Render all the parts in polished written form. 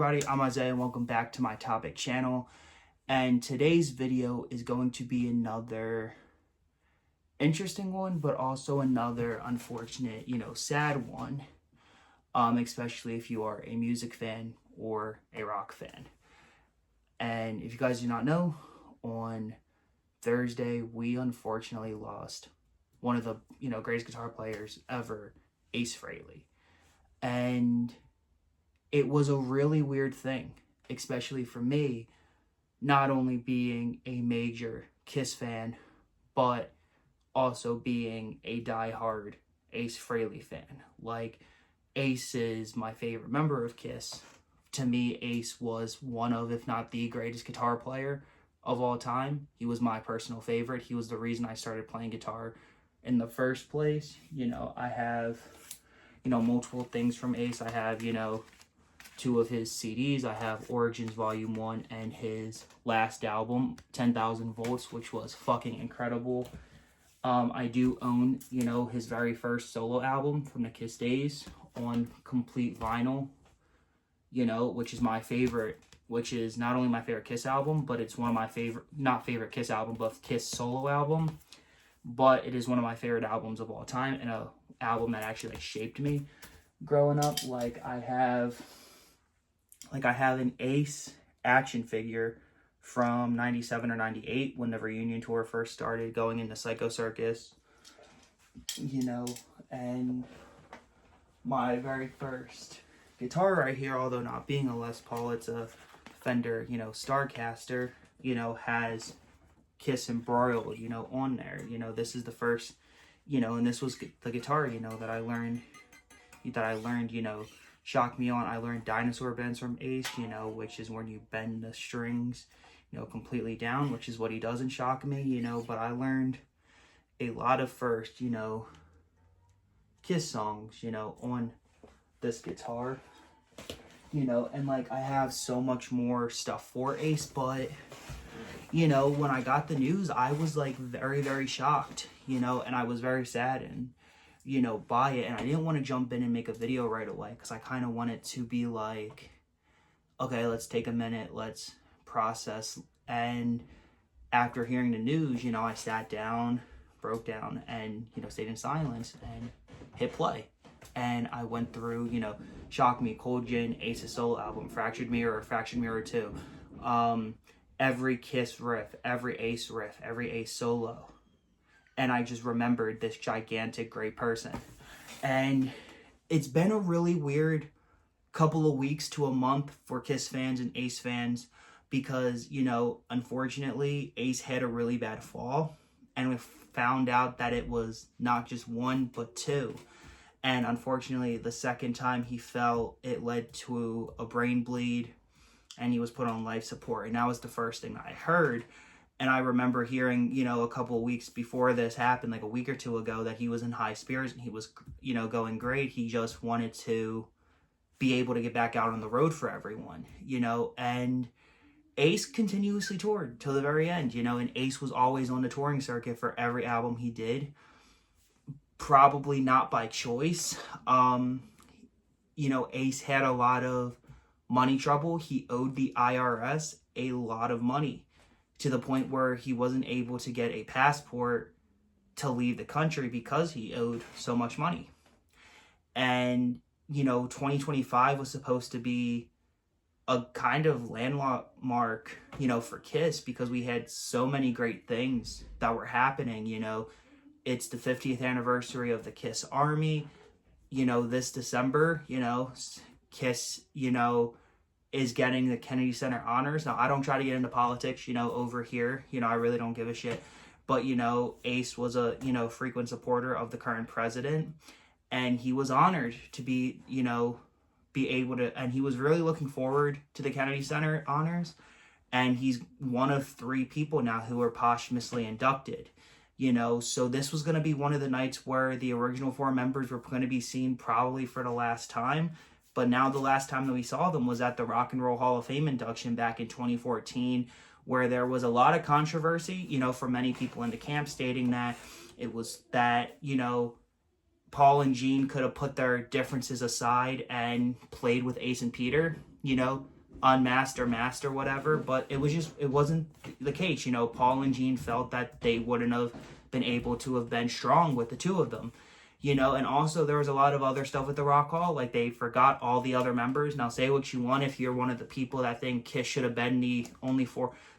everybody, I'm Isaiah and welcome back to my topic channel. And today's video is going to be another interesting one, but also another unfortunate, sad one. Especially if you are a music fan or a rock fan. And if you guys do not know, on Thursday, we unfortunately lost one of the, greatest guitar players ever, Ace Frehley. And it was a really weird thing, especially for me, not only being a major Kiss fan, but also being a diehard Ace Frehley fan. Like, Ace is my favorite member of Kiss. To me, Ace was one of, if not the greatest guitar player of all time. He was my personal favorite. He was the reason I started playing guitar in the first place. I have, multiple things from Ace. I have, 2 of his CDs. I have Origins Volume 1 and his last album, 10,000 Volts, which was fucking incredible. I do own, his very first solo album from the Kiss days on complete vinyl, which is my favorite, which is not only my favorite Kiss album, but it's one of my not favorite Kiss album, but Kiss solo album. But it is one of my favorite albums of all time, and a album that actually shaped me growing up. I have an Ace action figure from 97 or 98 when the reunion tour first started, going into Psycho Circus, and my very first guitar right here, although not being a Les Paul, it's a Fender, Starcaster, has Kiss embroiled, on there. This is the first, and this was the guitar, that I learned, Shock Me On. I learned dinosaur bends from Ace, which is when you bend the strings, completely down, which is what he does in Shock Me, but I learned a lot of first, Kiss songs, on this guitar, and I have so much more stuff for Ace, but, when I got the news, I was very, very shocked, and I was very saddened, by it, and I didn't want to jump in and make a video right away, because I kind of want it to be okay, let's take a minute, let's process. And after hearing the news, I sat down, broke down, and, stayed in silence and hit play. And I went through, Shock Me, Cold Gin, Ace's solo album, Fractured Mirror 2, every Kiss riff, every Ace riff, every Ace solo. And I just remembered this gigantic, great person. And it's been a really weird couple of weeks to a month for Kiss fans and Ace fans because, unfortunately, Ace had a really bad fall. And we found out that it was not just 1, but 2. And unfortunately, the second time he fell, it led to a brain bleed and he was put on life support. And that was the first thing that I heard. And I remember hearing, a couple of weeks before this happened, a week or 2 ago, that he was in high spirits and he was, going great. He just wanted to be able to get back out on the road for everyone, and Ace continuously toured till the very end, and Ace was always on the touring circuit for every album he did. Probably not by choice. Ace had a lot of money trouble. He owed the IRS a lot of money, to the point where he wasn't able to get a passport to leave the country because he owed so much money. And, 2025 was supposed to be a kind of landmark, for Kiss, because we had so many great things that were happening. It's the 50th anniversary of the Kiss Army. This December, Kiss, is getting the Kennedy Center honors. Now, I don't try to get into politics, over here. I really don't give a shit. But, Ace was a, frequent supporter of the current president. And he was honored to be, be able to, and he was really looking forward to the Kennedy Center honors. And he's one of 3 people now who are posthumously inducted. So this was going to be one of the nights where the original 4 members were going to be seen probably for the last time. But now the last time that we saw them was at the Rock and Roll Hall of Fame induction back in 2014, where there was a lot of controversy, for many people in the camp, stating that it was that, Paul and Gene could have put their differences aside and played with Ace and Peter, unmasked or masked or whatever, but it wasn't the case. You know, Paul and Gene felt that they wouldn't have been able to have been strong with the two of them. You know, and also there was a lot of other stuff with the Rock Hall. Like, they forgot all the other members. Now, say what you want if you're one of the people that think Kiss should have been the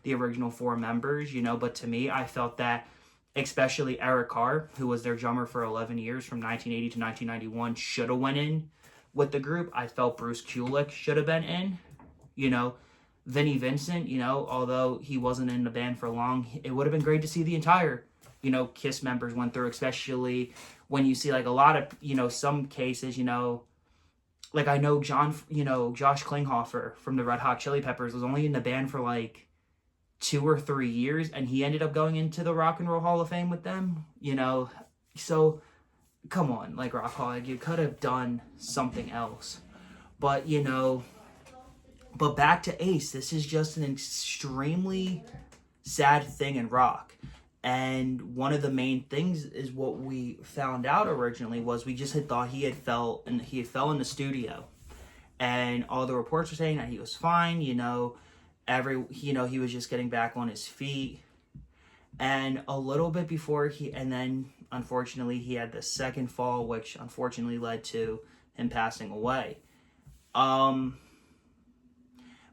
original 4 members, you know, but to me, I felt that especially Eric Carr, who was their drummer for 11 years from 1980 to 1991, should have went in with the group. I felt Bruce Kulick should have been in, you know. Vinnie Vincent, you know, although he wasn't in the band for long, it would have been great to see the entire, you know, Kiss members went through, especially when you see, like, a lot of, you know, some cases, you know, like, I know Josh Klinghoffer from the Red Hot Chili Peppers was only in the band for, like, 2 or 3 years, and he ended up going into the Rock and Roll Hall of Fame with them, you know. So, come on, like, Rock Hall, like, you could have done something else. But, you know, but back to Ace, this is just an extremely sad thing in rock. And one of the main things is what we found out originally was we just had thought he had fell in the studio, and all the reports were saying that he was fine. You know, he was just getting back on his feet, and a little bit before and then unfortunately he had the second fall, which unfortunately led to him passing away.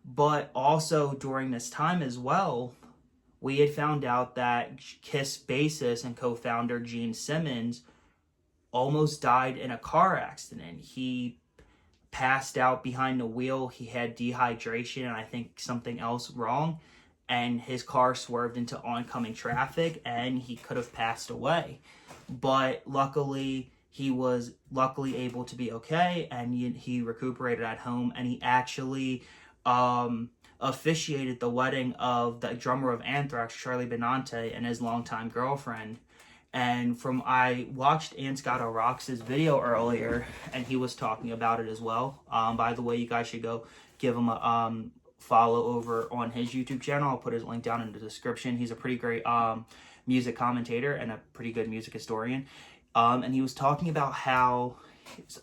But also during this time as well, we had found out that Kiss bassist and co-founder Gene Simmons almost died in a car accident. He passed out behind the wheel. He had dehydration and I think something else wrong. And his car swerved into oncoming traffic and he could have passed away. But luckily, he was able to be okay, and he recuperated at home, and he actually officiated the wedding of the drummer of Anthrax, Charlie Benante, and his longtime girlfriend. And I watched Ant Scotto Rocks' video earlier, and he was talking about it as well. By the way, you guys should go give him a follow over on his YouTube channel. I'll put his link down in the description. He's a pretty great music commentator and a pretty good music historian. And he was talking about how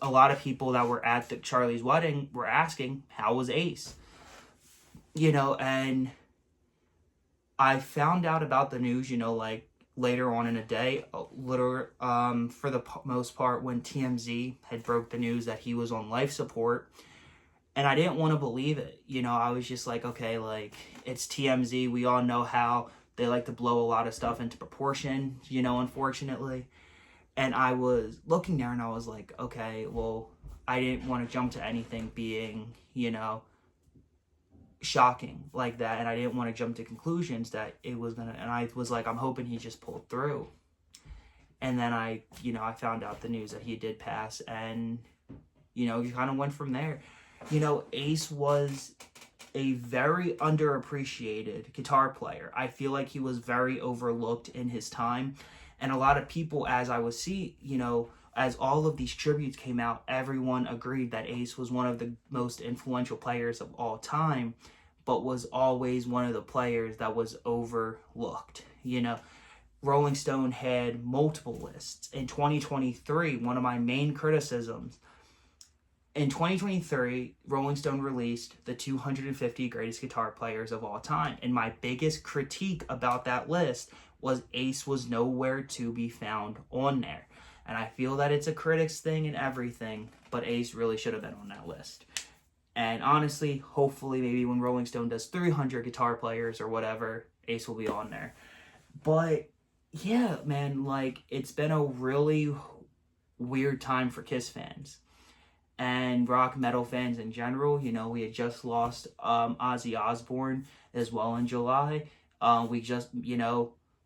a lot of people that were at Charlie's wedding were asking, how was Ace? You know, and I found out about the news, you know, like later on in the day, for the most part, when TMZ had broke the news that he was on life support. And I didn't want to believe it. You know, I was just like, okay, like, it's TMZ. We all know how they like to blow a lot of stuff into proportion, you know, unfortunately. And I was looking there and I was like, okay, well, I didn't want to jump to anything being, you know, shocking like that. And I didn't want to jump to conclusions that it was going to, and I was like, I'm hoping he just pulled through. And then I found out the news that he did pass, and, you know, kind of went from there. You know, Ace was a very underappreciated guitar player. I feel like he was very overlooked in his time. And a lot of people, as all of these tributes came out, everyone agreed that Ace was one of the most influential players of all time, but was always one of the players that was overlooked. You know, Rolling Stone had multiple lists. In 2023, one of my main criticisms, in 2023, Rolling Stone released the 250 greatest guitar players of all time. And my biggest critique about that list was Ace was nowhere to be found on there. And I feel that it's a critics thing and everything, but Ace really should have been on that list. And honestly, hopefully, maybe when Rolling Stone does 300 guitar players or whatever, Ace will be on there. But yeah, man, like, it's been a really weird time for Kiss fans and rock metal fans in general. You know, we had just lost Ozzy Osbourne as well in July.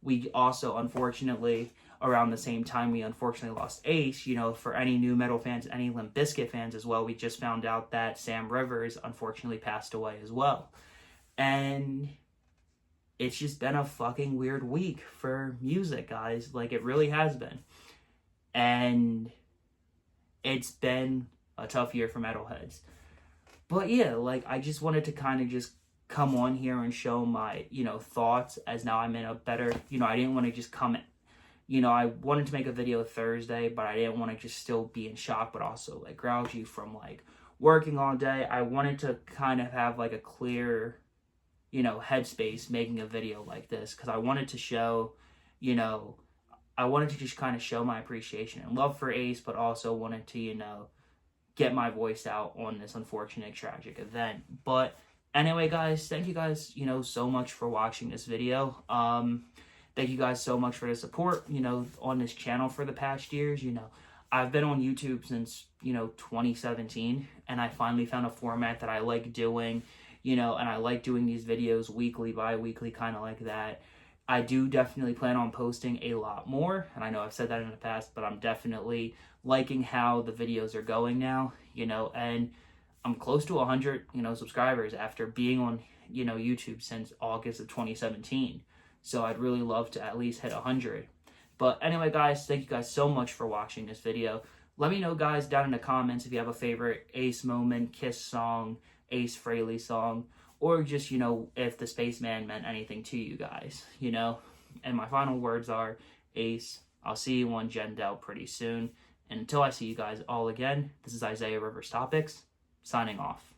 We also, unfortunately, around the same time, we unfortunately lost Ace. You know, for any new metal fans, any Limp Bizkit fans as well, we just found out that Sam Rivers unfortunately passed away as well. And it's just been a fucking weird week for music, guys. Like, it really has been. And it's been a tough year for metalheads. But yeah, like, I just wanted to kind of just come on here and show my, thoughts, as now I'm in a better, I didn't want to just come, I wanted to make a video Thursday, but I didn't want to just still be in shock, but also, like, grouchy from, like, working all day, I wanted to kind of have like a clear, headspace making a video like this, because I wanted to show, I wanted to just kind of show my appreciation and love for Ace, but also wanted to, get my voice out on this unfortunate, tragic event. But anyway, guys, thank you guys, so much for watching this video. Thank you guys so much for the support, on this channel for the past years. I've been on YouTube since, 2017, and I finally found a format that I like doing, and I like doing these videos weekly, bi-weekly, kind of like that. I do definitely plan on posting a lot more, and I know I've said that in the past, but I'm definitely liking how the videos are going now, and I'm close to 100, subscribers after being on, YouTube since August of 2017. So I'd really love to at least hit 100. But anyway, guys, thank you guys so much for watching this video. Let me know, guys, down in the comments if you have a favorite Ace moment, Kiss song, Ace Frehley song, or just, if the Spaceman meant anything to you guys, And my final words are, Ace, I'll see you on Jendell pretty soon. And until I see you guys all again, this is Isaiah Rivers Topics, signing off.